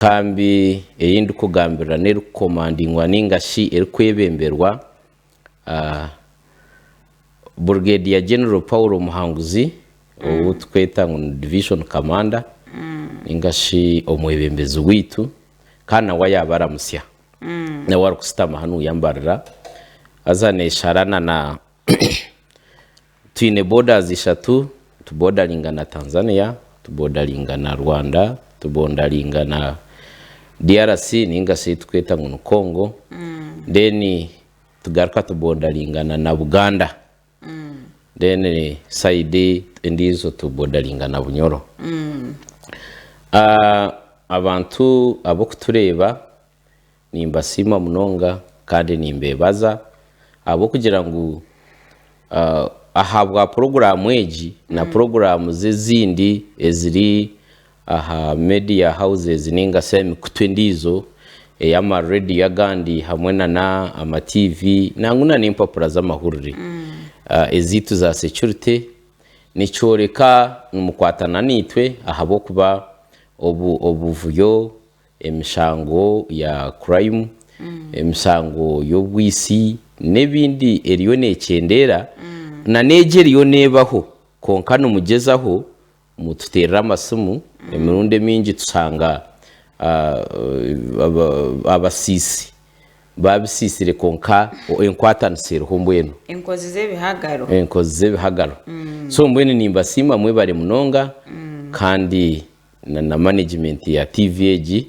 kambi eyindi kugambira neru commandingwa ningashi erikwebemberwa Brigadier General Paulo Muhanguzi utweta ngo Division Commander ingashi omwebembezi witu kana wayabaramusya na wari kusitama hanu yambarira azanesharana na twine borders ishatu tubordaringa na Tanzania tubordaringa na Rwanda tubordaringa na DRC ningashi tweta ngo Congo deni tugaruka tubordaringa na Uganda deni side ndizo tubordaringa na Bunyoro abantu abo kutureba nimbasima munonga kandi nimbebaza abo kugira ngo ahabwa program eji na program zezindi eziri aha media houses ninga semi kutwendizo yama radio gandi hamwe na ama TV nanguna n'impapuro z'amahurire ezitu za security nicoreka numukwatana nitwe ahabo kuba obuvuyo emishango ya crime emishango y'obwisi nebindi eriyo necendera na negeriyo nebaho konkano mugezaho mututerera amasumu emirundi mingi tusanga abasisi babisisire konka enkwatanisire hombweno enkozi z'ebihagaro so mbwene nimbasima mwebare munonga kandi na management ya TVG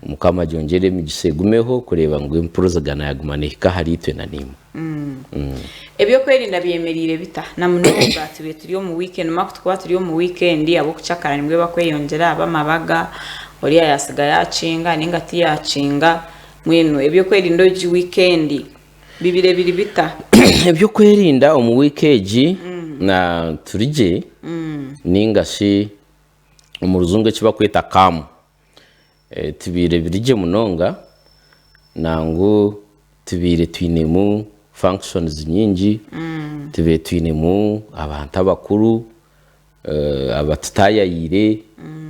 mukama jongere migisegumeho kureba ngo improzagana yagumanika haritwe na nimo Eby'okwerinda byemerire bita na munonga turiyo mu weekend makutwa turiyo mu weekend abo kucakara nimwe bakweyongera abamabaga oriya yasiga yacinga ningati yacinga mweno eby'okwerinda ji weekend bibire bita eby'okwerinda mu weekend na turije ningashi umuruzungu kiba kweta kamu tubire birije munonga nangu tubire twinemu functions nyingi tube twinemu abantu abakuru abatutayayire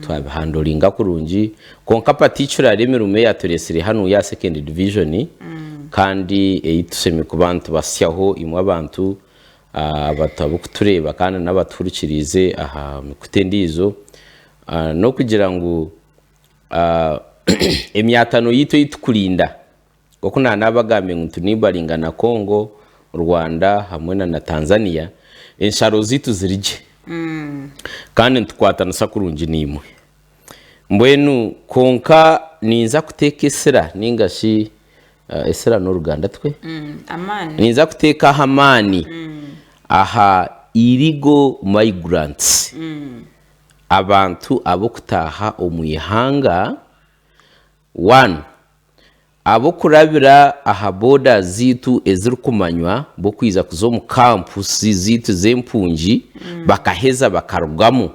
twabihandolinga kurungi konka particular emerume yaturesire hano ya second division kandi eyituseme ku bantu basyaho imwe abantu abatabo kutureba kandi n'abaturikirize aha mikutendizo no kugira ngo emyatano yito yitukurinda kuko nabagambe ngo tunibaringa na Congo Rwanda hamwe na Tanzania ensharo zitu zirije kandi ntukwatana sakurungi nimwe mbwenu konka ninza kuteka esera ningashi esera no Ruganda twe amani ninza kuteka hamani aha irigo migrants abantu abo kutaha omuyihanga 1 abo kurabira aha boda zitu ezirikumanywa bo kwiza kuzo mu campus zitu zempunji bakaheza bakarugamo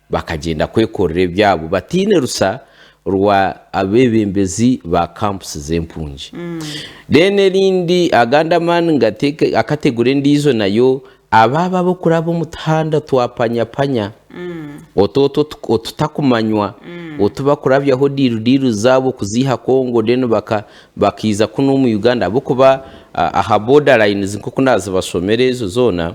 bakagenda kwekorera byabo batine rusa rwa abebembezi ba campus zempunji dene rindi aganda man ngateke akategure ndizo nayo ababa bo kurabo mutanda twapanya ototo otutakumanywa otuba kurabya ho diru zabo kuziha Kongo deno bakiza kuno mu Uganda abo kuba aha borderlines nko kunaza bashomerezo zona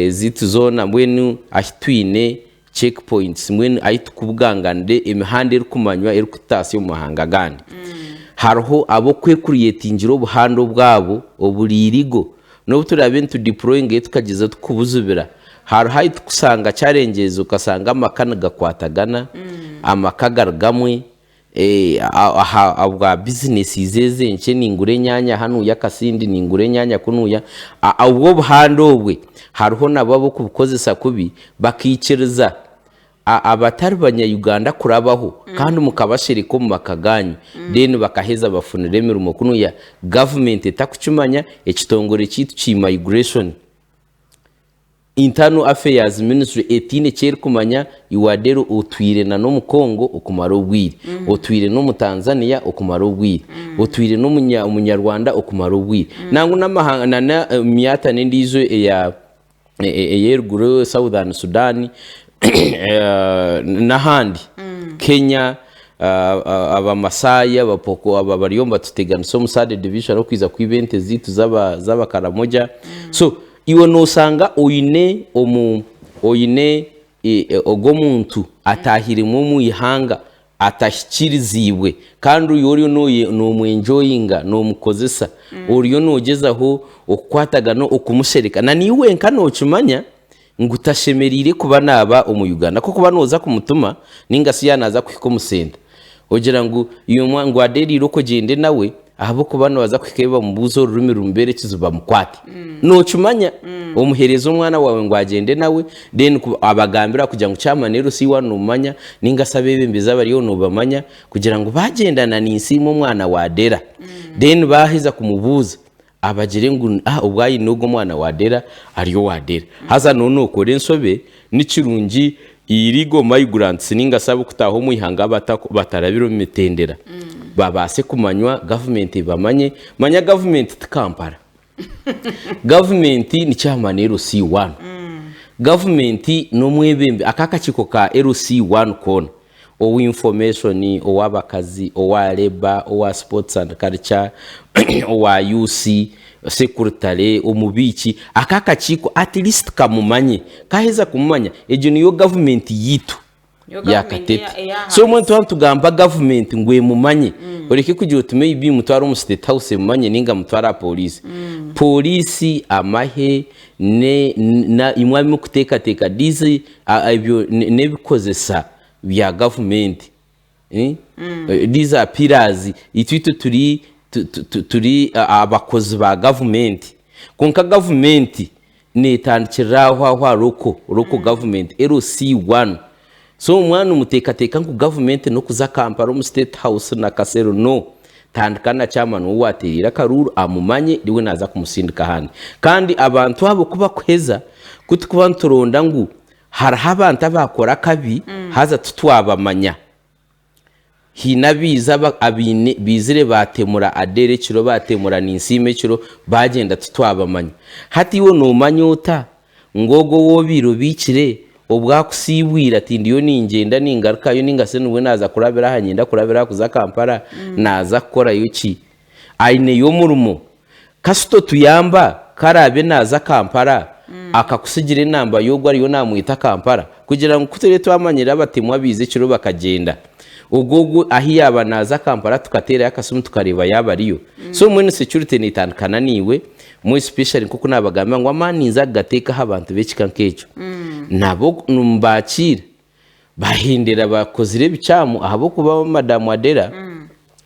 zitu zona mwenu ahitwine checkpoints mwenu ahitukubwangande imihanda iri kumanywa iri kutasi yo mahanga gandi hariho abo kwekuriyetingiro buhando bwabo oburirigo no turabe tu deploying tukageza tukubuzubira hari hayi kusanga cyarengezo ukasanga amakana gakwatagana amakagargamwe abwa business izeze nce ningure nyanya hanu yakasindi ningure nyanya kunuya ubwo buhando bwe hariho nababo kubukozesa kubi bakikiriza abatari banya Uganda kurabaho kandi mukabashiriko mu makaganyi deni bakaheza bafunire mirumo kunuya government etakucumanya ekitongore kitu ki migration Internal Affairs Ministry etine cyeri kumanya iwadero otwire na no mu Kongo okumara ubwire otwire no mu Tanzania okumara ubwire otwire no munyarwanda okumara ubwire nangu namahanga na myata nendizo ya yeruguru Southern Sudan nahandi Kenya abamasaya abapoko abariomba tutegana so musade division okwiza ku event zitu zaba karamoja so iwe no sanga oyine ogo muntu atahirimo mu Eihanga atashikiriziwe kandi uyoriyo no mwenjoyinga no mukozesa uriyo nogezaho okukwatagano okumushereka na niwe nkano kimanya ngutashemerire kuba naba umuyuganda ko kuba noza kumutuma ninga siyanaza kwiko musenda ogira ngo iyo mwangu aderiro ko gende nawe abo kubano baza kwikeba mu buzo rurimi rumbere kizuba mukwate no kimanya umuhereza umwana wawe ngo agende nawe then abagambira kugira ngo cyamanero si wano umanya ninga sabebe mbiza bariyo no bamanya kugira ngo bagendana n'insimu umwana wa Adellah then bahiza kumubuza abagire ngo ubwayi nugo mwana wa Adellah ariyo wa Adellah haza none ukore nsobe n'ikirungi irigo migrants ninga sabu kutaho mu Eihanga batarabiro mitendera babase kumanywa government bamanye manya government tikampara government ni chamanero C1 government no mwebembe akaka chiko ka LC1 kona o information o wabakazi o wa labor o wa sports and culture o wa UC secretary o mubichi akaka chiko at least kamumanye kaheza kumanya ejo niyo government yitu yakatete so mwe twantugamba government ngwe mumanye oreke kugira utume ibi mutwara mu state house mumanye ninga mutwara police amahe na imwe mu kuteka dizi ibyo nebikozesa bya government these are pillars itwito turi abakozi ba government konka government netandikiraho roko government LC1 so umwana umutekateka ngo government no kuza Kampala mu state house na Kasero no tandikana chairman uwaterira karuru amumanye riwe naza kumusindika handi kandi abantu abo kuba kweza kutukubanturonda ngo haraho abantu abakora kabi haza tutwabamanya hinabiza abine bizire batemura Adellah kiro batemura ninsime kiro bagenda tutwabamanya hati wo no manyota ngogo wo biro bikire obwakusibwira ati ndiyo ningenda ningaruka yo ningase nuwe naza kurabira hanyenda kurabira kuza Kampala naza gukora yuki aine yo murumo kasuto tuyamba karabe naza Kampala akakusigire namba yogwa ariyo namwita Kampala kugira ngo kutere twamanyira batemwa bize kiro bakagenda ugogo ahiyaba naza Kampala tukatera yakasumu tukareba yaba ariyo so mwene security nitandukana niwe mu special kuko nabagamba ngo amaninza gateka abantu bekikankecho nabo numbakira bahindira bakozire bicamu ahabo kuba Madam Adellah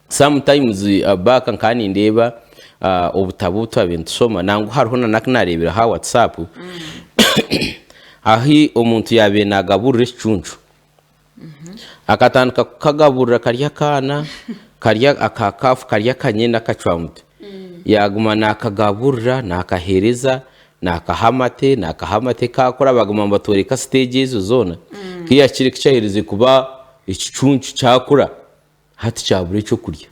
sometimes back nkani ndeba obutabuto abintu soma nangu hariho narebera ha WhatsApp ahi omuntu yabenagaburire cyuncu akatandika kagaburira karya kana karya akakafu karya kanyenda kacwamuto yaguma nakagaburira nakahereza nakahamate kakora baguma mbatoreka stage izo zona kiya kiri kicahereze kuba ikicuncu cyakura hati cyabure cyo kurya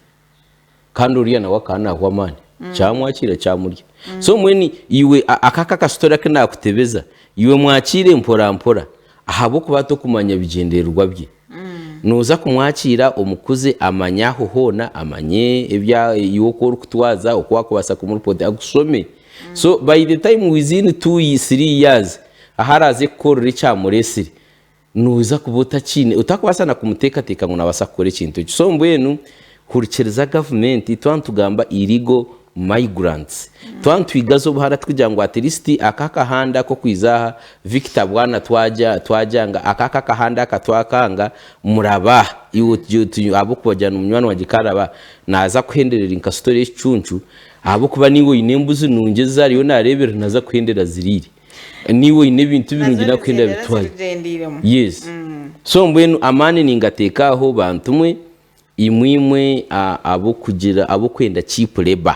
kandi uriya na wakana wamani cyamwakira cyamurya so mweni iwe akaka story ke nakutebeza iwe mwakire mpora ahabo kubato kumanya bigenderwa bye nuza kumwakira umukuze amanyaho hona amanye ibya yoko kutwaza okwa kubasa kumuripode agusome so by the time within 2-3 years aharaze korore cyamuresire nuza kubuta kine utakwasana kumutekateka ngo nabasa kore kintu so mbwenu kurikiriza government twantugamba irigo migrants twantwigazo buhara tkugira ngo at least akaka handa ko kwizaha Victor bwana twajanga akaka handa katwakanga muraba yutu abo kubajana umunywano wa gikaraba naza kuhenderera inka story y'icuncu abo kuba niwo inembuzi nungeza ariyo narebera naza kuhendera ziriri niwo inebintu birungira kwenda bitwaye yes so mbwenu amane ningatekaho bantumwe imwimwe abo kugira abo kwenda cheap labor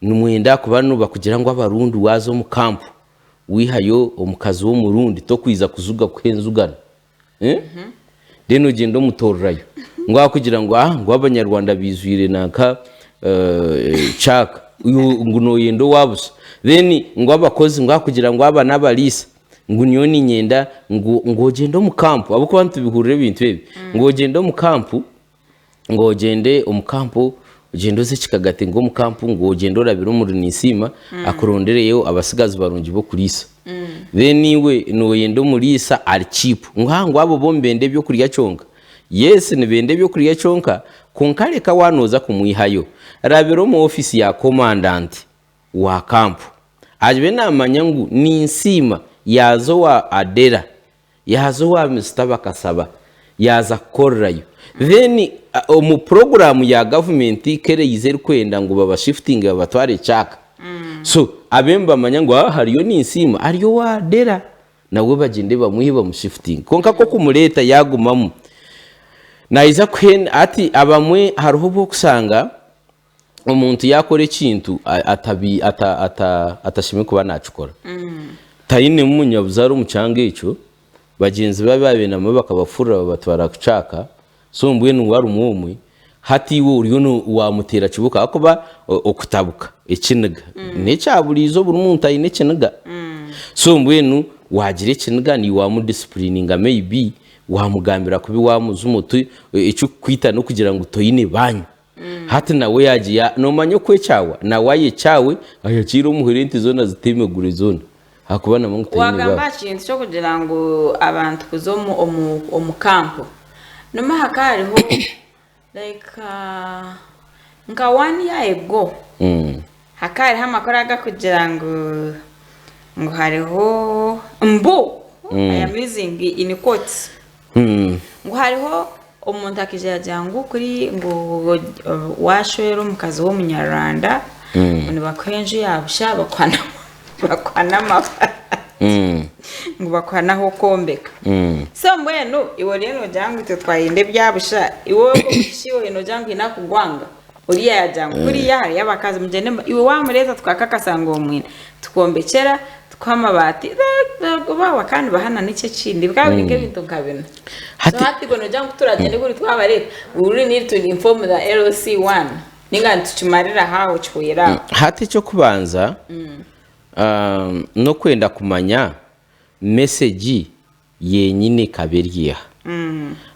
numwenda kubanu bakugira ngo abarundi wazo mu camp wihayo omukazi wo murundi to kwiza kuzuga kwenzugana deno gendo mutorrayo ngo akugira ngo ngo abanyarwanda bizwire naka chaka nguno yendo wabusa then ngo abakozi ngo akugira ngo aba nabalisa ngo niyo ni nyenda ngo gende mu kampu abo ko bantu bihurire ibintu bibi ngo gende mu kampu ngo gende mu kampu ugendo zikigagate ngo mu kampu ngo gende urabira umuri nisima akurondereyo abasigazi barungi bo kulisa then iwe no yendo murisa ari cheap ngo abo bombende byo kurya chonka yes ne bende byo kurya chonka konkare ka wanoza kumwihayo rabiro mu office ya commandant wa camp ajbe namanyangu ni nsima yazo wa Adellah yazo wa Mr. Bakasaba yaza korrayo then mu program ya government kere yizeri kwenda ngo baba shifting abatware chaka so abemba manyangu hariyo ni nsima ariyo wa Adellah nawe bagende bamuhiba mu shifting konka ko kumureta yagumamu naiza kwen ati abamwe haruho bo kusanga umuntu yakora ikintu atashimye kuba nacukora tayine munyabuzaro mucange ico bagenzi babe namo bakabafura batwara kucaka so mbwe n'uwari umumwe hati wo uriyo no wamutera kibuka akoba okutabuka ikiniga ne cyaburizo buri muntu ayine kiniga so mbwe wagire kiniga ni wa mu disciplininga maybe wamugambira kubi wamuzumutu icyo kwita no kugira ngo toyine banyu hati nawe yagiye no manyo kwe cyawa na waye cyawe ayakira umuherenti zona zitemegure zona hakubana mu toyine wagamba kintu cyo kugira ngo abantu kuzomu omukampo noma hakariho like nka 1 year ago hakari hamakoraga kugira ngo hariho mbo I am using in quotes ngo hariho umuntu akijajangu kuri ngo washwero mukazi wo munyarwanda ni bakwenje yabusha bakwana mafara ngo bakwanaho kombeka so mbwenu iwo rero jangu twayinde byabusha iwo bishiwe no jangu inakugwanga uriya yajangu kuri ya yabakazi mugende iwe wamureza twakakasanga umwine tukombekera twamabati bawa kandi bahana n'icyo kindi bwabirike bintu nkabina hati gono jangu turagende kuri twabareka uri need to inform the LC1 ninga tuchimarira hawo chwera hati cyo kubanza no kwenda kumanya message yenyine kaberiya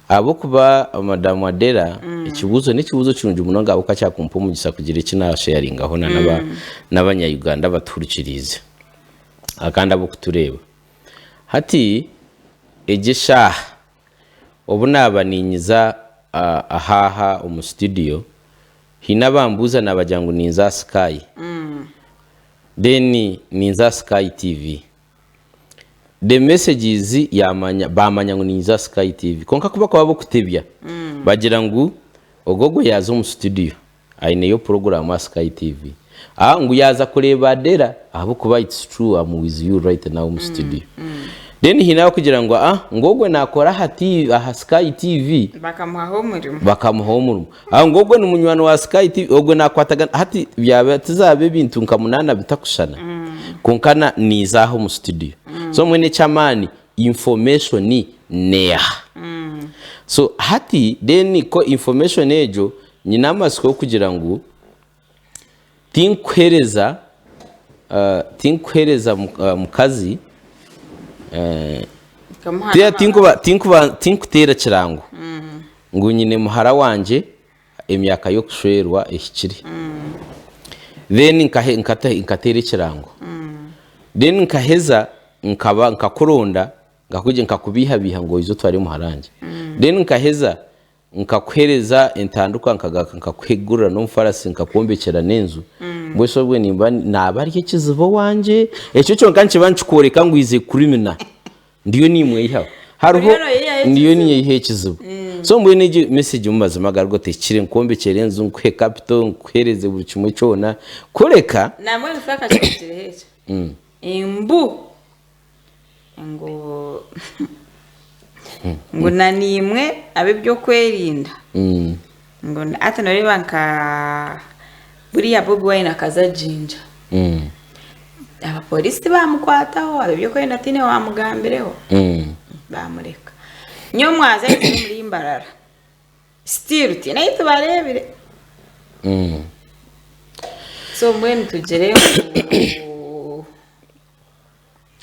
abo kuba madamu Adellah ikibuzo n'ikibuzo cyunje umuntu ngabo kacyakumpa umugisa kugira ikina sharing aho n'abanya Uganda baturikirize akanda abo kutureba hati egesha obunaba ninyiza ahaha mu studio hinabambuza nabajyangu ninza Sky then ninza Sky TV the messages yamanya bamanya ngo ninza Sky TV konka kuba kwabo kutebya bagira ngo ogogo yazo mu studio aine yo program ya Sky TV ngo yaza kureba Adellah abo kuba it's true I'm with you right now mu studio then hinaho kugira ngo ngogwe nakora hati Sky TV bakamuha umurimo ngogwe n'umunywano wa Sky TV ogwe nakwataga hati byabe tuzabe bintu nkamunana bitakushana konkana nizaho mu studio so mwene chamani information ni neya so hati then ko information ejo nyinamasiko kugira ngo tinkwereza mukazi tinkutera kirango ngo nyine muhara wanje emyaka yo kushwerwa ihikiri then nkatera kirango then nkaheza nkakuronda ngakuje nkakubihabiha ngo izo twari muharanje then nkaheza nkakwereza entanduka nkakwegura no mfarasi nkakombekera nenzu mbweso bwe nimba nabarye kizibo wanje ecyo cyo kanci bancukoreka ngo ize kurimina ndiyo nimwe yihawe haruho ndiyo niye ihe kizibo so mbwe neje message mumaze magargo tekire nkombekere enzu nkwe capital nkwereze buri kimwe cyona kureka namwe nfaka cyakire heje imbu ngo nanimwe Eby'okwerinda ngo ati nariba nka buriya Bobi Wine akaza jinja abapolisi bamukwataho Eby'okwerinda tine wamugambireho bamureka nyo mwaza muri imbarara still tine itubarebire so mwene tugere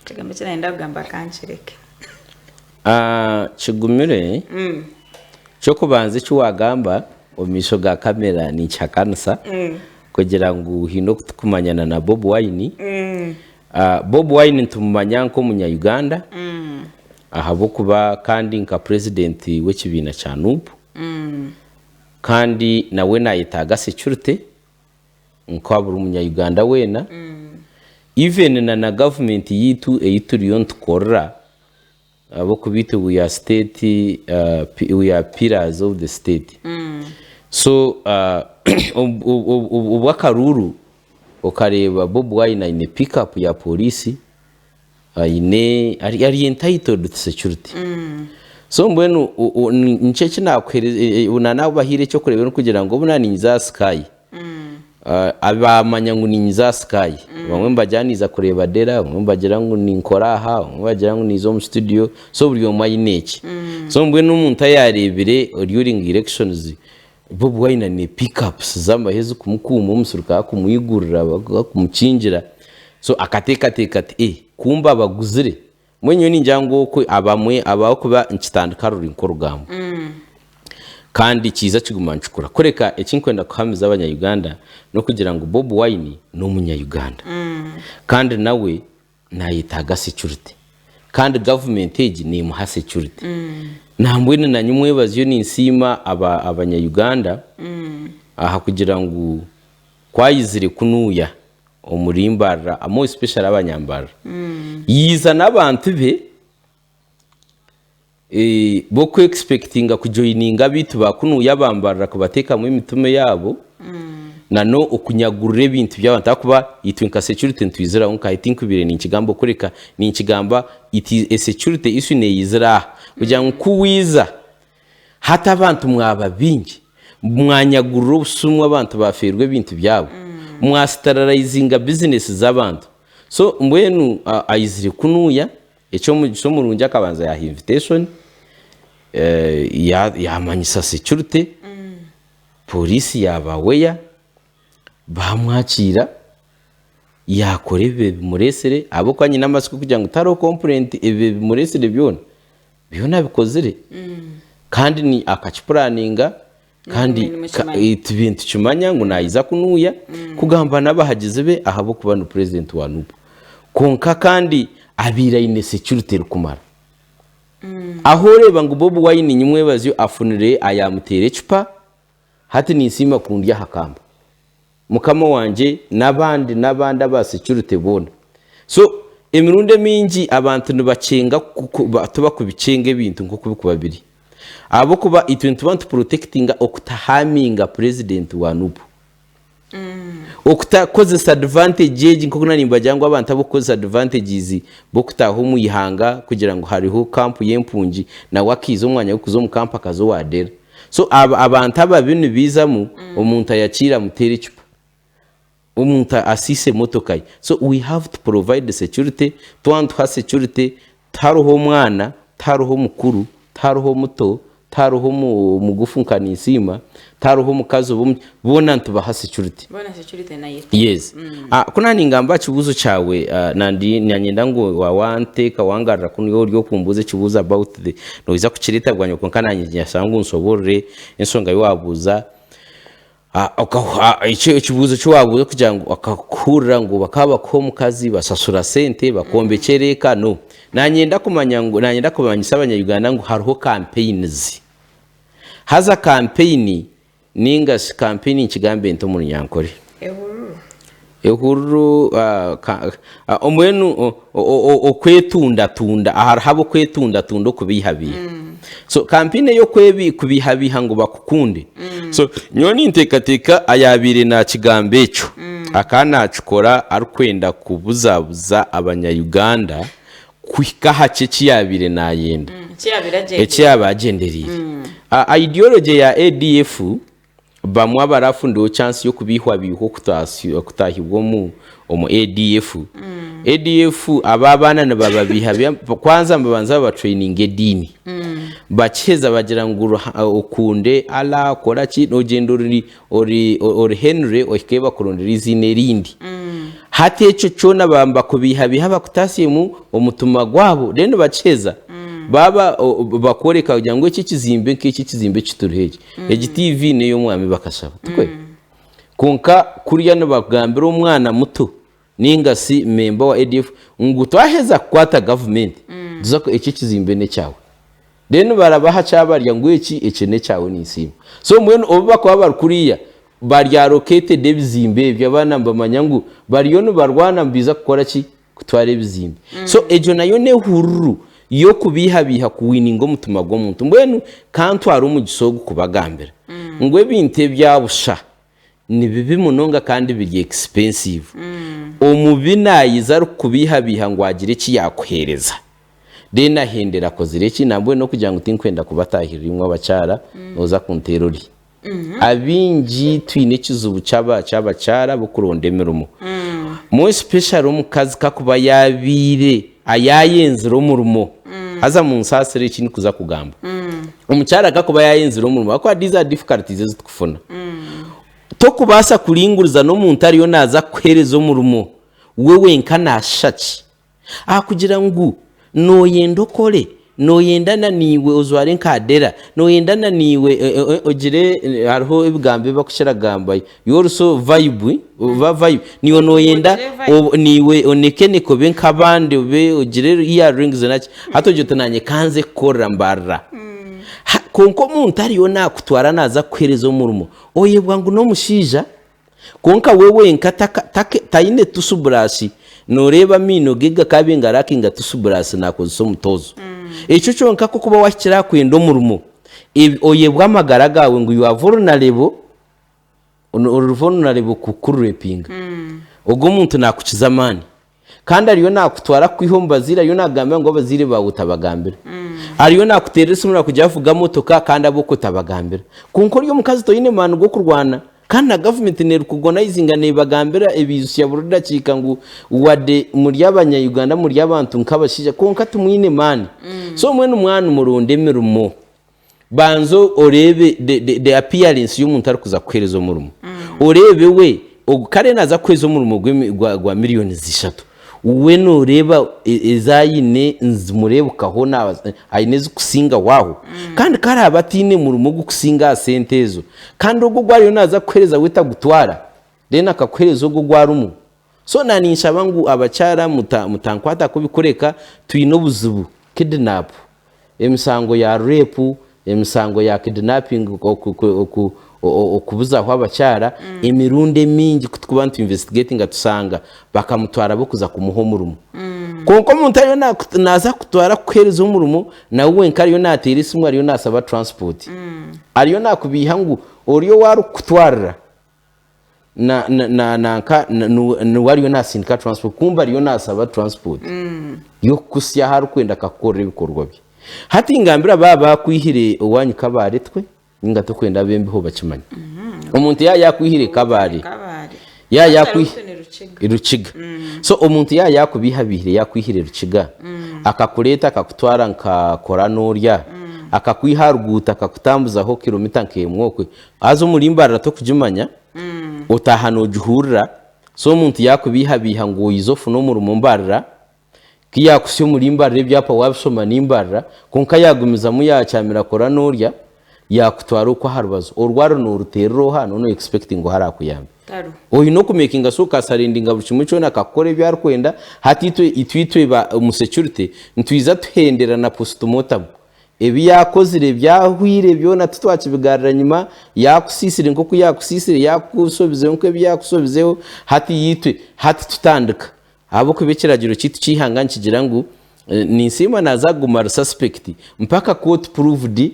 kigambo kirenda kugamba kanchereke kigumire cyo kubanza icyo wagamba omisho ga kamera ni cyakansa kugira ngo hino kumanyana na Bob Wine Bob Wine tumumanya nko munya Uganda ahabo kuba kandi nka president w'ekibina cya NUP kandi nawe nayitaga security nko aburi umunya Uganda wena even na government yitu eyituriyo ntukora abo kubita we are state we are pillars of the state so ubakaruru ukareba Bob Wine ine pick up ya polisi ine ari entitled to security so mbwenu ncheke nakwereza unana bahire cyo kureba no kugira ngo bunani za sky abamanya ngo ni za sky bamwe mbajaniza kureba Adellah bamwe bagira ngo ni nkoraha bamwe bagira ngo ni zo mu studio so buri yo mayineki so mbwenu umuntu yarebere during elections Bob Wine ni pickups zamahezu kumukuma umusuruka kumuyigurira kumucinjira so akateka kumba baguzire mwenye ni njango ko abamwe abaho kuba nkitandika ruri nkorugamba kandi kiza kigumanchukura koreka ekinkwenda kuhamiza abanya Uganda no kugira ngo Bob Wine no umunya Uganda kandi nawe nayitaga security kandi government age ni muha security nambwene na nyumwe baziyo ni nsima abanya Uganda aha kugira ngo kwayizire kunuya omurimbara amo special abanyambara yiza nabantu be boko expectinga kujoininga bitu bakunuya bambara kubateka mu mitume yabo nano okunyagurira ibintu by'abantu akuba itwinka security ntwizira onka I think bire ni ikigambo kureka ni ikigamba it is a security issue ne yizira kugira ngo kuwiza hata abantu mwaba bingi mwanyagurira ubusumwa abantu baferwe ibintu byabo mwastararizinga business z'abantu so mbwenu ayizire kunuya echo mu runja akabanza ya invitation yamanyisa security polisi yabaweya bamwakira yakorebe muresere abo kwanye n'amasuku kugira ngo taro complaint ebe muresere byona bikozere kandi ni akachiplaninga kandi ibintu cyumanya ngo nayiza kunuya kugamba nabahagize be ahabo kuba no president wa NUP konka kandi abira ine security rukumara aho reba ngo Bob Wine nyumwe bazyo afunire ayamutere cupa hati ni nsima kundya hakamba mukama wanje nabandi ba security bona so emirunde mingi abantu nibacenga tuba kubicenge bintu nko kubikubabiri abo kuba it want protecting okutahaminga president wa NUP okutakoze advantage nko kunanimba jangwa abantu abokoze advantages bokutaho mu Eihanga kugira ngo hariho camp y'empunji na wakizo umwanya wo kuzo mu camp akazo wa Adellah so abantu ababinu bizamu umuntu yakira mutere icupa umuntu asise motokai so we have to provide the security to want to have security taruho mwana taruho mukuru taruho muto taruho mugufu nkanisima taruho mukazo bona ntubaha security na yetu yes kuna ningamba kibuzo cyawe nandi nyanyenda ngo wawanteka wangarira kuno ryo kumbuze kibuza about the noiza kuchirita gwanyo konkana nyasangu nsoborere ensonga yabuza icyo kibuzo cyo wabuze kugira ngo akakura ngo bakaba ko mukazi basasura sente bakombekereka no nanyenda kumanya ngo nanyenda kubanyisa abanya-Uganda ngo hariho campaigns haza campaign ninga campaign ikigambe nto mu nyankore ehuru omwenu okwetunda ahabo kwetunda kubihabiye so campaign yo kubihabiha ngo bakukunde so nyoni ntekateka ayabire na kigambe cyo akana cikora arukwenda kubuzabuza abanya-Uganda kwikaha cyabire nayenda cyabagenderiye ideology ya ADF bamwe barafundiwe chance yo kubihwa biho kutahibwo mu ADF ADF ababana nababiha kwanza mbabanza ba training edini bacheza bagira ngo ukunde ala kora ki no gendo ori Henry okeba kurondera izine rindi hati echo chona bamba kubiha bakutasimu omutuma gwabo reno bacheza baba bakoreka kugira ngo iki kizimbe kituruheje TV niyo mwami bakashaba tukwe konka kuriya no bagambira umwana muto ningasi member wa ADF ngo twaheza kwata government duzako iki kizimbe ne cyawe reno barabaha cyabarya ngo iki ne cyawe ni isima so mwene obubako babarukuriya barya rokete de bizimbe by'abana mbamanyangu bariyo no barwana mbiza gukora ki kutware bizimbe so ejo nayo ne hururu yo kubiha kuwininga mutuma gwo muntu mbwenu kantwara umugisogo kubagambira ngwe binte byabusha ni bibi munonga kandi biri expensive omubinayiza rukubiha ngo agire ki yakwereza dena hendera kozire ki nambwe no kugira ngo tinkwenda kubatahirira abacara oza kunterori abinji twine kizubu cy'abacara bukurondemerumo mo special umukazi kakuba yabire ayayenzira umurumo haza mu nsasire ikini kuza kugamba umucara kakuba yayenzira umurumo akwa diza difficulties zitukufuna to kubasa kuringuriza no muntu ariyo naza kwereza umurumo wewe nkana shachi kugira ngo noyendokore noyendana niwe uzware nkadera noyendana niwe ogire hariho ibigambe bakushira gamba yorso vibe niyo noyenda niwe onekene ko benkabande be ogire earrings naki hatojotananye kanze korra mbara konko muntu ariyo nakutwara naza kwereza umurumo oyebwa ngo no mushija konka wewe nkataka tayine tusubrashi noreba mino giga kabingaraki nga tusubrashi nakozo mutozo echo chonka ko kuba wakira kwenda umurumo oyebwa amagara gawe ngo you are vulnerable kukurepinga ubwo muntu nakukiza amani kandi ariyo nakutwara kwihomba zira yo nagamba ngo bazire bawutabagambira ariyo nakuteresa umura kujya avuga motoka kandi abo kutabagambira kunko ryo mukazi toyine manu go kurwana kandi na government ne recognizinga ne bagambira ebizu ya burunda cika ngo wade muri abanya Uganda muri abantu nkabashije konka tumwine mani so mwene umwana umurondemirumo banzo orebe the appearance y'umuntu ari kuza kwereza umurumo orebe we kare naza kweza umurumo gwa miliyoni zishatu uwe no reba ezayine nzimurebukaho na ayineze kusinga waho kandi kari abatine murumo gukusinga sentezo kandi ubwo gwariyo naza kwereza wita gutwara dena akakwereza ubwo gwarumu so nanisha bangu abacara mutankwata kubikoreka tuyino buzubu kidnap emisango ya rape emisango ya kidnapping okubuza aho abacara emirunde mingi kutubantu investigating atusanga bakamutwara bokuza kumuhomurumo konko muntu ayo naza kutwara kwereza umurumo nawe nkariyo naterisa umwe ariyo nasaba transport ariyo nakubiha ngo oriyo waru kutwara na wariyo nasindika transport kumba ariyo nasaba transport yo kusya haru kwenda kakore bikorwa bye hati ingambira baba kwihire uwanyu kabaretwe ingato kwenda bembe ho bakimanya umuntu yakwihire kabari yakwihire ruciga so umuntu yakubihabihire yakwihire ruciga akakureta akakutwara nkakora norya akakwiharuguta akakutambuza ho kilomita nkemwokwe azo murimbarira to kujimanya utahano juhurira so umuntu yakubihabiha ngo izofu no murumo mbarira kiya kusyo murimbarire byapa wabisoma nimbarira konka yagumiza mu yacyamira kora norya yakutwara uko harubazo orwaro no rutero hano no expecting ngo harakuyambe oyi no kumekinga so kasarindinga bucimuco nakakore byarkwenda hatitwe itwitwe ba security ntwiza tuhendera na postmortem ebi yakozire byahwire byona tutwakibigarira nyuma yakusisire nko kuyakusisire yakusobize nko byakusobizeho hati yitwe hati tutandika abo kubekiragiro kitu Eihanga nkigira ngo ninsima nazaguma suspect mpaka court proved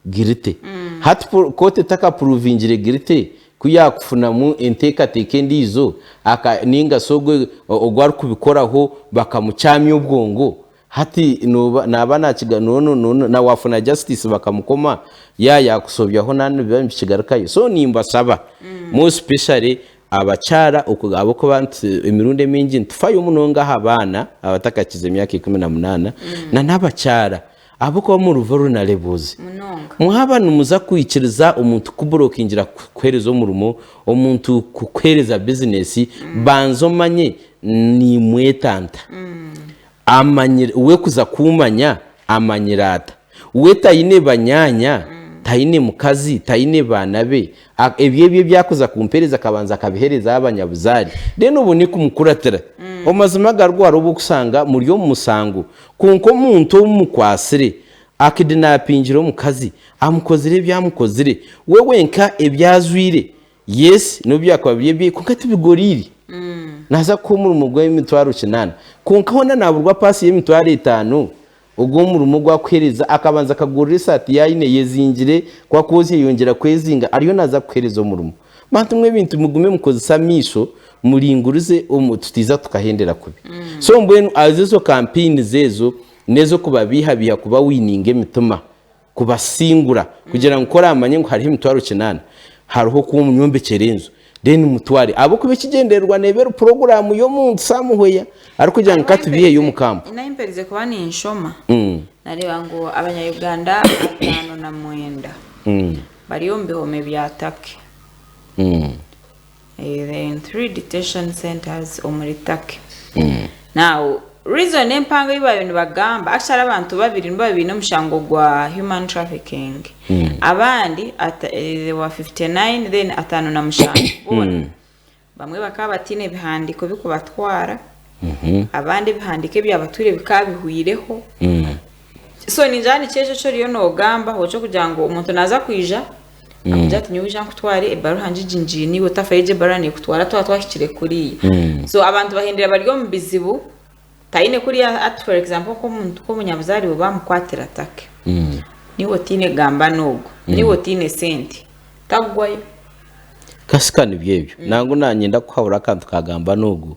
guilty hati court taka provingire guilty kuyakufuna mu enteka tekendizo aka ninga sogwe ogwari kubikoraho bakamucyamye ubwongo hati nabana kiganono na wafuna justice bakamukoma yakusobyaho nane bibambikigarukayo so nimba saba mo specially abacara abo ko bantu emirunde mingi ntufayo munonga habana abatakakize myaka 18 na nabacara abo ko mu ruvo runareboze munonga muhabana muza kwikiriza umuntu kubrokingira kwereza umurumo umuntu kukwereza business banzomanye ni mwetanta amanyira we kuza kumanya amanyirata we tayine banyanya tayine mukazi tayine banabe ebye byakuza kumpereza kabanza kabihereza abanyabuzari reno ubu ni kumukuratira omazima garwara ubu kusanga muri yo musango kunko muntu umukwasire akidinapingiro mukazi amukozire byamukozire wewe nka ebyazwire yes no byakwabiye kunka tibigoriri naza kumura umugwe w'imitwaro 9 kunka hona naburwa pasi y'imitwaro 5 ubwo mu rumo gwa kwereza akabanza kagurira sati yayine yezingire kwa kozi yongera kwezinga ariyo naza kwereza mu rumo bantu mwe bintu mugume mukozisa misho muringurize tutiza tukahendera kubi so mbwenu azizo campaign zezo nezo kubabiha kuba wininge mituma kubasingura kugira ngo kora amanye ngo hari imitwaro 9 hariho kuba umunyombe kerenzo then mutwari abo kube kigenderwa nebera program yo munsi samuhoya ari kugira ngo katubiye yo mukampo inayimperize kuba ni inshoma nareba ngo abanya-Uganda 5 bariyo mbihome byatake then 3 detention centers omuritake now reason empanga iba bintu bagamba actually abantu babiri no mushango gwa human trafficking abandi wa 59 then atano na mushango bamwe bakaba batine bihandiko biko batwara abandi bihandike byabature bikabihuireho so ninjani cyejo cyo riyo no gamba hoco kugira ngo umuntu naza kwija amujati nyubija kutware ebaro hanjijinji ni wotafayeje barani kutwara twashikire kuri so abantu bahindira bariyo mbizibu tayine kuri at for example ko umuntu ko munyabuzari bamukwatira atake ni wotine gamba nogo ni wotine senti tagwayo kasikani byebyo nango nanyenda kwabura kantu kagamba nogo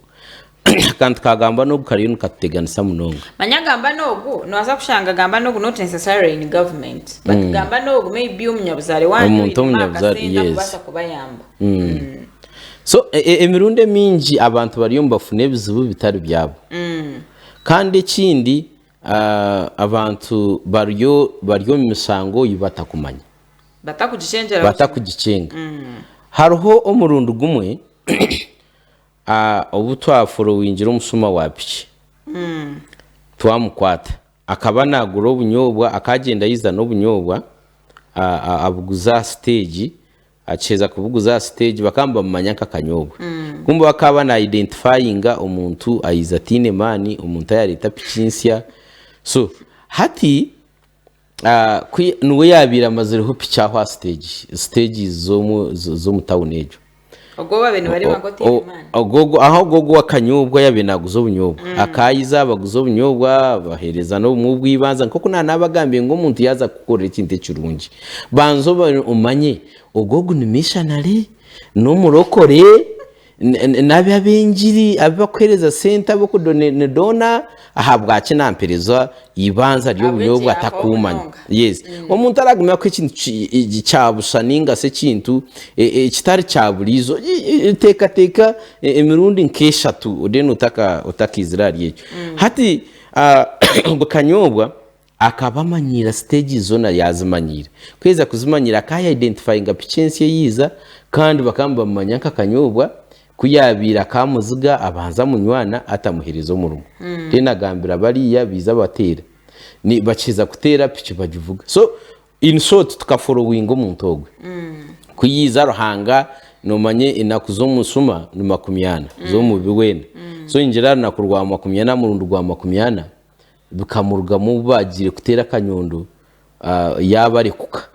kantu kagamba nogo kari nukateganisa munonga manyagamba nogo no aza kushanga gamba nogo not necessarily in government but gamba nogo maybe umunyabuzari wanyu umuntu umunyabuzari yes basa kubayamba so emirunde mingi abantu bariyo mbafune bizibu bitari byabo kandi kindi abantu bariyo misango yibatakumanya batakugicenga hariho omurundu gumwe obutwafuro winjira umusuma wapiki twamukwata akaba nagura obunyobwa akagenda yiza n'obunyobwa abuguza stage acheza kubuguza stage bakamba mumanyaka kanyobwa kumba bakaba na identifyinga umuntu ayizatine mani umuntu yarita pichinsya so hati nuwe yabira maziriho pichaho stage zo mu town ejo ogo babene bari bagotine mani ogogo aho gogo wakanyobwa yabenaguzo bunyobwa akayiza baguzo bunyobwa bahereza no mu bwibanza koko nanabagambiye ngo umuntu yaza gukorera ikinte cyurungi banzo umanye ogogo ni missionary no murokore nabi abenjiri abakwereza center boko dona ahabwa kinampereza ibanza ryo bunyobwa atakumanya yes umuntu aragumya ko ikintu cyabushaninga se kintu kitari cyaburizo teka emirundi nkeshatu odeni utakizirari yecho hati bukanyobwa akabamanyira stage zona yazimanyira kweza kuzimanyira akaya identifyinga pichence yiza kandi bakamba manyaka kanyobwa kuyabira kamuziga abanza munywana atamuhirizo mu rumo tena gambira bariya biza batera ni bakiza kutera pichi bajivuga so in short tukafollowing umuntu ogwe kuyiza ruhanga no manye inakuzo musuma ni 20 zo mu biwenda so injira na kurwa 20 mu rundu rwa 20 dukamurga mu bagire kutera kanyondo yabarekuka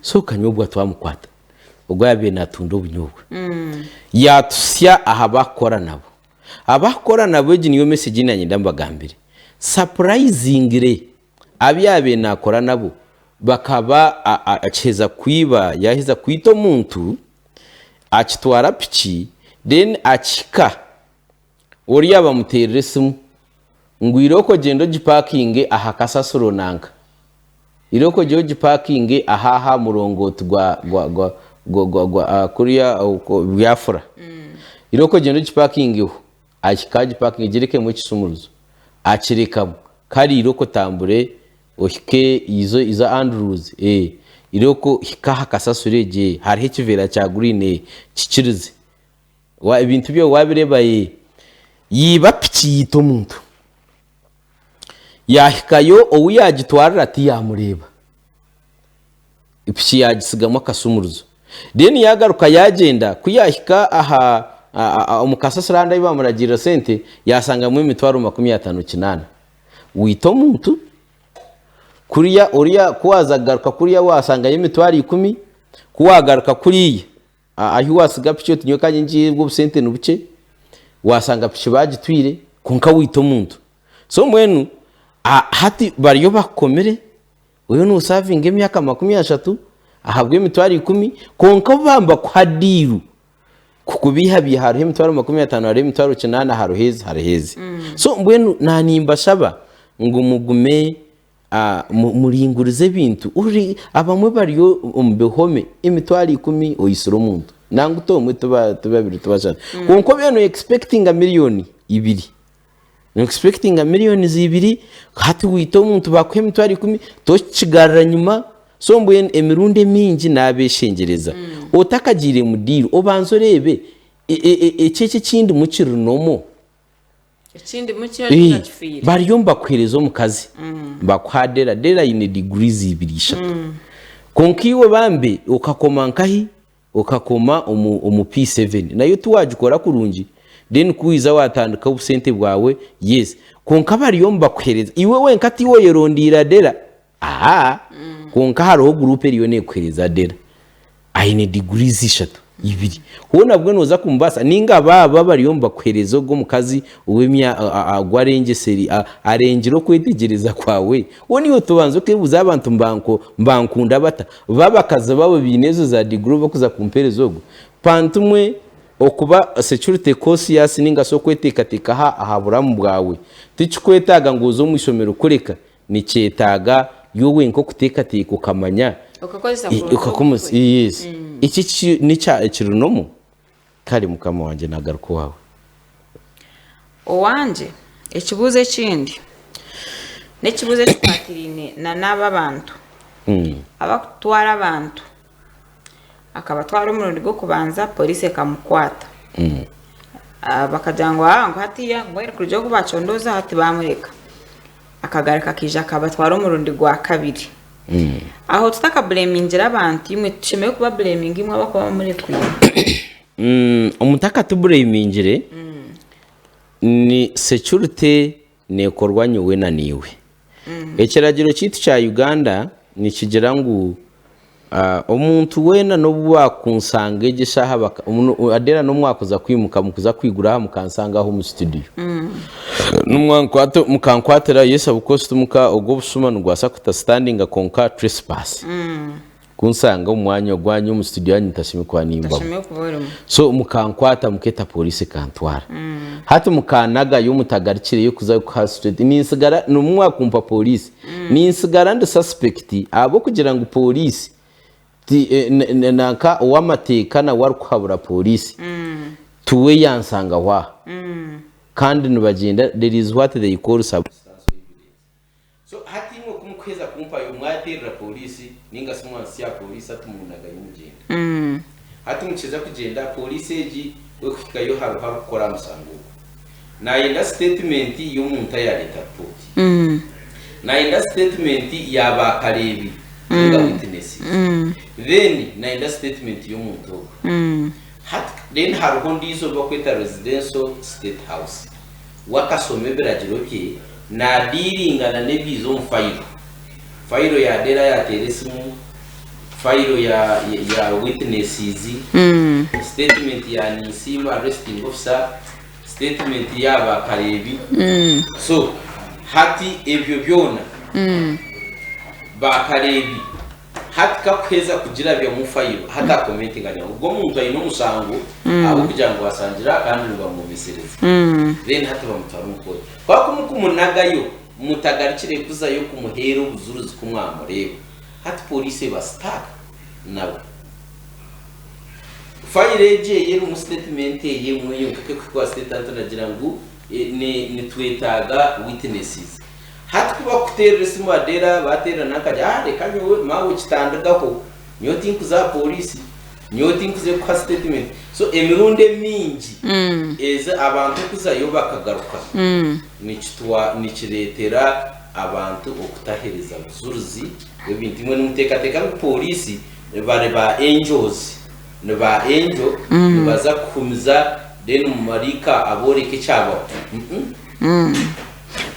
so kanyobwa twamukwata ubwo yabe natundo bunyobwa yatusya abakora nabo niyo message nanye ndambagambire surprisingly abyabe nakora nabo bakaba acheza kwiba yahiza kwito muntu akitwara pichi then achika ori yabamuterere simu ngwiroko gendo giparking aha kasasuro nanka iroko joji parking aha murongo gwa kuriya byafura iroko gendo giparking akikaji parking gireke mu kisumuruzo akirikamo kari iroko tambure ohike iza Andrews iroko hikaha kasasurege hariho ikivera cya green kikirize wa ibintu byo wabirebaye yiba piki yito muntu yahikayo owuyagitwarira ati yamureba ipiki yagisigamo akasumuruzo then yagaruka yagenda kuyahika aha umukasasiranda ibamuragira sente yasanga mu mitwaro 58 wito muntu kuriya oriya kuwazagaruka kuriya wasanga imitwaro 10 kuwagaruka kuriya ahi wasiga piki tinyokanye njibwo sente nubuce wasanga piki bagitwire kunka wito muntu so mwenu hati bariyo bakomere uyo no saving emyaka 30 ahabwe imitwaro 10 konka bamba kwa diru kukubihabi hariho imitwaro 50 hariho imitwaro 9 haruhezi so mbwenu nanimba shaba ngo mugume muringurize bintu uri abamwe bariyo umbehome imitwaro 10 oyisoro muntu nangu to mwe tubabiri tubashana konko beno expecting a million 2 expecting a million 2 hati wito muntu bakwe imitwaro 10 to kigarara nyuma so mbwen emirunde mingi nabeshengereza otakagire mudiro obanzo rebe ecece kindi mukirunomo ikindi mukiyo cyafire bariyo mbakwerezo mu kazi mbakwadera dera ine degrees 2 konkiwe bambe ukakomankahi ukakoma umu P7 nayo tuwajikora kurungi then kuiza watandika ubusente bwawe yes konka bariyo mbakwereza iwe wenkati wo yerondira dera konka hariho groupe riyo nekwereza dera aine degrees 2 hona bwe noza kumbasa ninga baba bariyo mbakwerezo go mukazi uwemya agwarenge seri arengero kwetegereza kwawe woniyo tubanzo kebuza abantu mbankunda bata babakaza babo binezo za degree bakuza kumperezo go pantumwe okuba security conscious ninga so kwetekateka ahaburamu bwawe tikikwetaga ngozo mwishomero kureka nicyetaga yowe nko kutekateka ukamanya ukakomeza yes iki nica kirunomo kari mukama wanje nagaruko wawe owanje ekibuze kindi nekibuze kipatirine na naba bantu abakutwara abantu akabatwara umurundi go kubanza police kamukwata bakajangwa ngo hatiya ngo ere kujo kubacondoza hati bamureka akagarika kija akabatwara umurundi gwa kabiri aho tutaka blamingira abantu imwe tushemeye kuba blaming imwe bakaba muri kwiye umutaka tu blamingire ni security nekorwa nyuwe na niwe ekiragiro kitu cha Uganda ni kigira ngo omuntu wena no bwakunsanga egishaha Adellah no mwakoza kwimuka mukuza kwigura mukansanga aho mu studio numwankwato mukankwatera yesa bukosto muka ogwo busuma ngwasa kuta standing konka trespass kunsanga umwanya gwanyu mu studio yanyu tashime kwa nimba so mukankwata muketa police kantwara hati mukanaga yo mutagarikire yo kuza ku street ni nsigara numwakumpa police ni nsigara nd suspect abo kugira ngo police naka wamateka na warukhabura police tuwe yansanga wa kandi nubagenda there is what they call substance evidence so hati ngo kumukweza kumpa yo mwaterera police ninga simwansi ya police atumunaga yimugenda hati mukiza kugenda police eji we kufikayo haruha gukora musango na yenda statement y'umuntu ya leta poti na yenda statement y'abakarebi ninga witnesses then na yenda statement y'umuntu then haruho ndizo bakweta residential state house wakasome beragiro bye na diringa na nebizo file ya Adellah ya telesimu file ya witnesses statement ya Nisima arresting officer statement ya bakarebi so hati ebyo byona bakarebi hati kakweza kugira bya mu file hata commenting nganya ubwo muntu ayino musango abo kugira ngo basangira kandi ngo bamubisereze then hati bamutwara umukoro kwa kumukumunagayo mutagarikire kuzayo kumuhero buzuruzi kumwamureba hati police bastaka nawe file je yero mu statement ye mwe yumvike kwa statement nagira ngo ni twetaga witnesses hati kuba kuterera simu Adellah batera nakajya reka nyowe mawe kitandagaho niyo tinku za polisi niyo tinku ze kwa statement so emirunde mingi eza abantu kuzayo bakagaruka nikiretera abantu okutahereza buzuruzi ebintu imwe n'umutekateka polisi bare ba angels ne ba angel baza kumiza den mumarika aboreke cyabo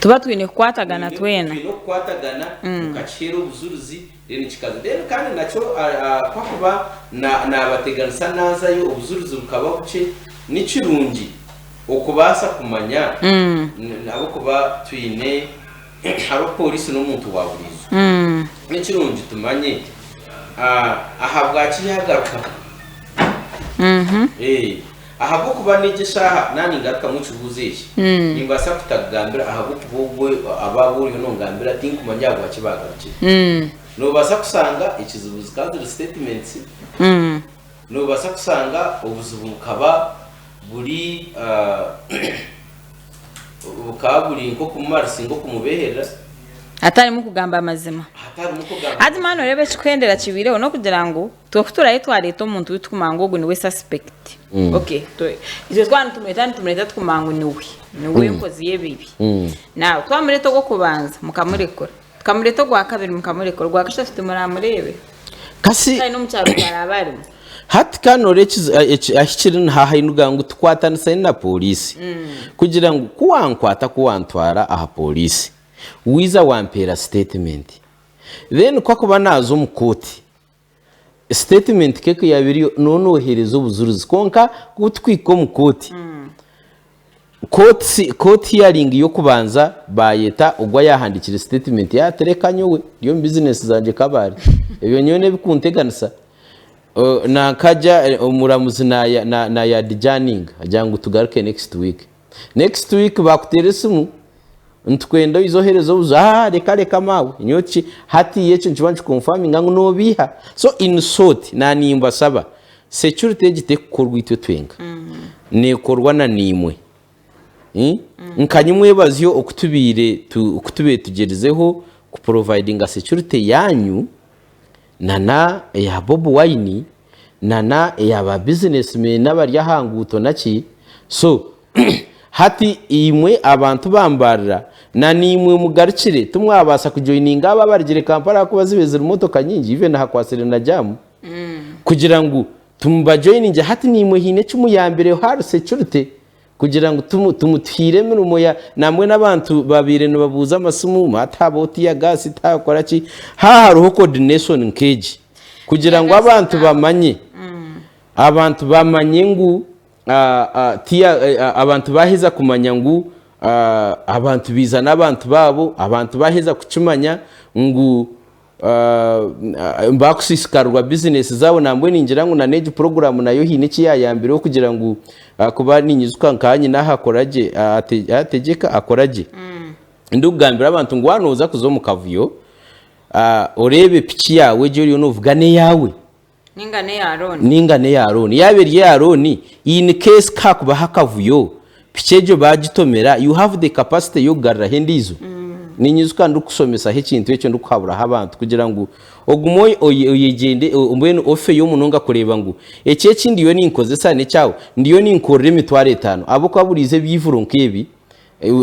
tuba twine kwatagana twena no kwatagana ukacero buzuruzi den kikaza den kandi naco kwakuba na abateganisa naza yo ubuzuruzi bukaba buce n'ikirungi okubasa kumanya nabo kuba twine haro polisi n'umuntu waburizo n'ikirungi tumanye aha bwaci yagaruka aha kuba nigishaha nani ngaruka mu kibuzeshi nimbasa kutagambira aha kubwo ababuriyo no ngambira tinku manyago bakibagaruke no basa kusanga ikizubuzi kandi statements no basa kusanga ubuzubu bukaba buri bukaburi nko kumarisi ngo kumubehera atari mu kugamba amazima ati mano rebe chikwendera chibireho no kugira ngo twakuturaye twareta umuntu witkumango ni we suspect okay to izo tumureta tkumango ni we nkozi yebibi nawe twamureta go kubanza mukamurekora tukamureta gwa kabiri mukamurekora gwa kashafite muramurebe kasi no mucyaro barabari hati kano ahikirin hahinuga ngo tukwatanisa na polisi kugira ngo kuwantwara aha polisi wiza wampera statement then kwa kuba nazo mukoti statement keke yabiri none ohereza ubuzuruzi konka gutwiko mukoti koti hearing yo kubanza bayeta ugwa yahandikira statement ya terekanyowe yo business zanje kabari ebyo nyone bikunteganisa na kaja umuramuzi na ya dijaning ajangu tugaruke next week bakuteresimu ntwenda izoherezo uza reka mawe nyoki hati yecho nchibanchi confirming ngo nobiha so in short nani mbasaba security gite kukorwa itwe twenga nekorwa na nimwe nkanyimwe bazyo okutubire tugerezeho ku providing security yanyu nana ya Bob Wine nana ya ba businessmen n'abari ahanguto naki so hati imwe abantu bambarira nanimwe mugarukire tumwabasa kujoininga aba barigire Kampala ko bazibezera imotoka nyingi even hakwasire na jamu kugira ngo tumbajoininge hati nimwe hine cy'umuyambere har security kugira ngo tumutire murumoya namwe n'abantu babire no babuza amasumu mataboti ya gas itakora ki haruho coordination nkeji kugira ngo abantu bamanye ngo abantu bahiza kumanya ngo abantu bizana abantu babo abantu baheza kucumanya ngo mbakusisikarwa business zabo nambwe ningira ngo na neji program nayo hine kiyayambire kugira ngo kuba ninyizwa nkanye nahakoraje ategeka akoraje ndugambira abantu ngo wanoza kuzo mu kavuyo orebe piki yawe je uri novugane yawe ningane ya Aroni yaberiye ya Aroni in case kakuba hakavuyo pichejo bagitomera you have the capacity yo garra hendizo ninyizwa ndukusomesa hekintu echo ndukhabura abantu kugira ngo ogumoy oyegende umbene ofe yo munonga kureba ngo eke kindi yo ninkoze sane cyawo ndiyo ninkorre mitware 5 abo kwaburize byivuro nkebi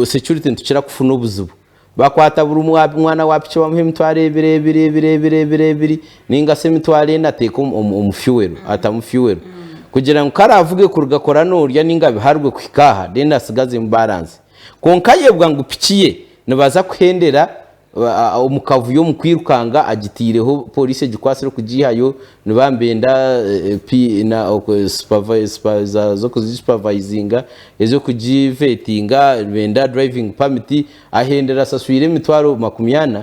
security ntukira kufuna obuzubu bakwata buri mwana wapicho bamuhe mitware bire ninga se mitware nateka umufuel atamufuel kugira ngo karavuge kurugakora n'urya ninga biharwe kwikaha denda asigaze mu balance konkayebwa ngo pikiye nabaza kuhendera umukavuyo mukwirukanga agitireho police gikwasire kugihayo nibambenda na supervisor zo kuzisupervisinga ezo kugivetinga benda driving permit ahendera saswire mitwaro 20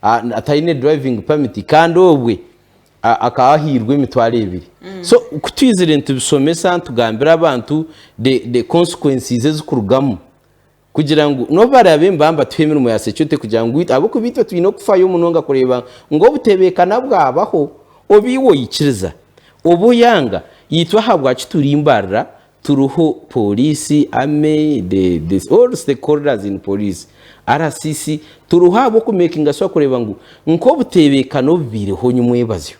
atayine driving permit kandi obwe akahirwe mitwaro 2 so kutwizire ntubisomesa ntugambira abantu the consequences ezikurugamo kugira ngo no barabe mbamba twemera mu yasecute kugira ngo abo kubitwa twino kufayo munonga kureba ngo butebekana bwabaho obiwo yikiriza obuyanga yitwa habwa kiturimbarra turuho polisi ame the all stakeholders in police RCC turuha bo kumekinga so kureba ngo nko butebekano biriho nyumwebazyo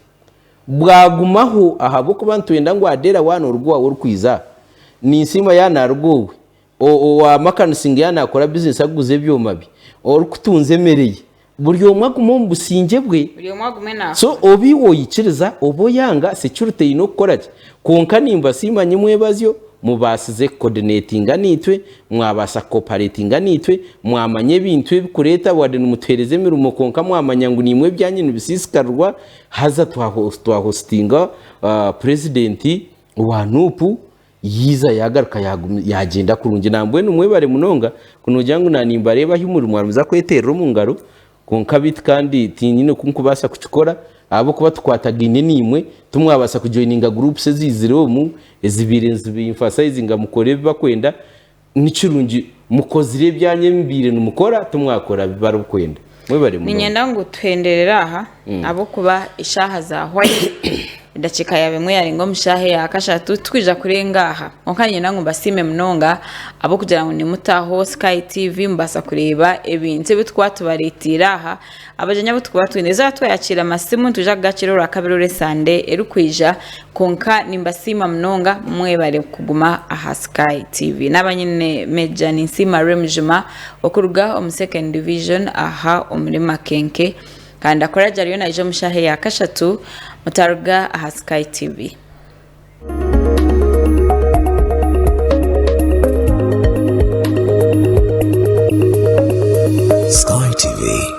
bwagumaho ahabo kubantu wenda ngo Adellah wana urugwa urukwiza ni insima yana rugwe o makanusinga yana akora business aguze byomabi orukutunze mereye buryo mwagumo mbusinge bwe buryo mwagumena so obi woyikiriza obo yanga security ino koraje konka nimba simanye mwebazyo mubasize coordinating nitwe mwabasa cooperating nitwe mwamanye bintu bikureta wade numutereze mirumo konka mwamanya ngo nimwe byanyine bisisikarwa haza twahostinga president wa nupu yiza yagaruka yagenda kurunje nambwe numwe bare munonga kunogira ngo nanimba reba himurimo arumuza kwetera mu ngaro konka bit kandi tinyine kunkubasa kuchikora abo kuba twatagine nimwe tumwabasa kujoininga groups ziziro mu ezibirenzi bimfasayizinga mukore bakwenda nicurungi mukozire byanye mbire numukora tumwakora barukwenda mwe bare mu ninyenda ngo twenderera aha abo kuba ishaha za hwaye ndachika yawe mwe yarengo mshahe ya kashatu twija kurenga aha onkanye nangu basime mnonga abo kugira ngo nimutaho Sky TV mbasa kureba ebintu bitwatubaritira aha abajanya butwatwineza twayakira masimu tuja gaciro rakabirore sande erukwija konka nimbasima mnonga mwe bare kuguma aha Sky TV nabanyine meja ninsima Rwemijuma okuruga om second division aha omurima kenke kandi akora jariyo na ijo mshahe ya kashatu mutaruga aha Sky TV.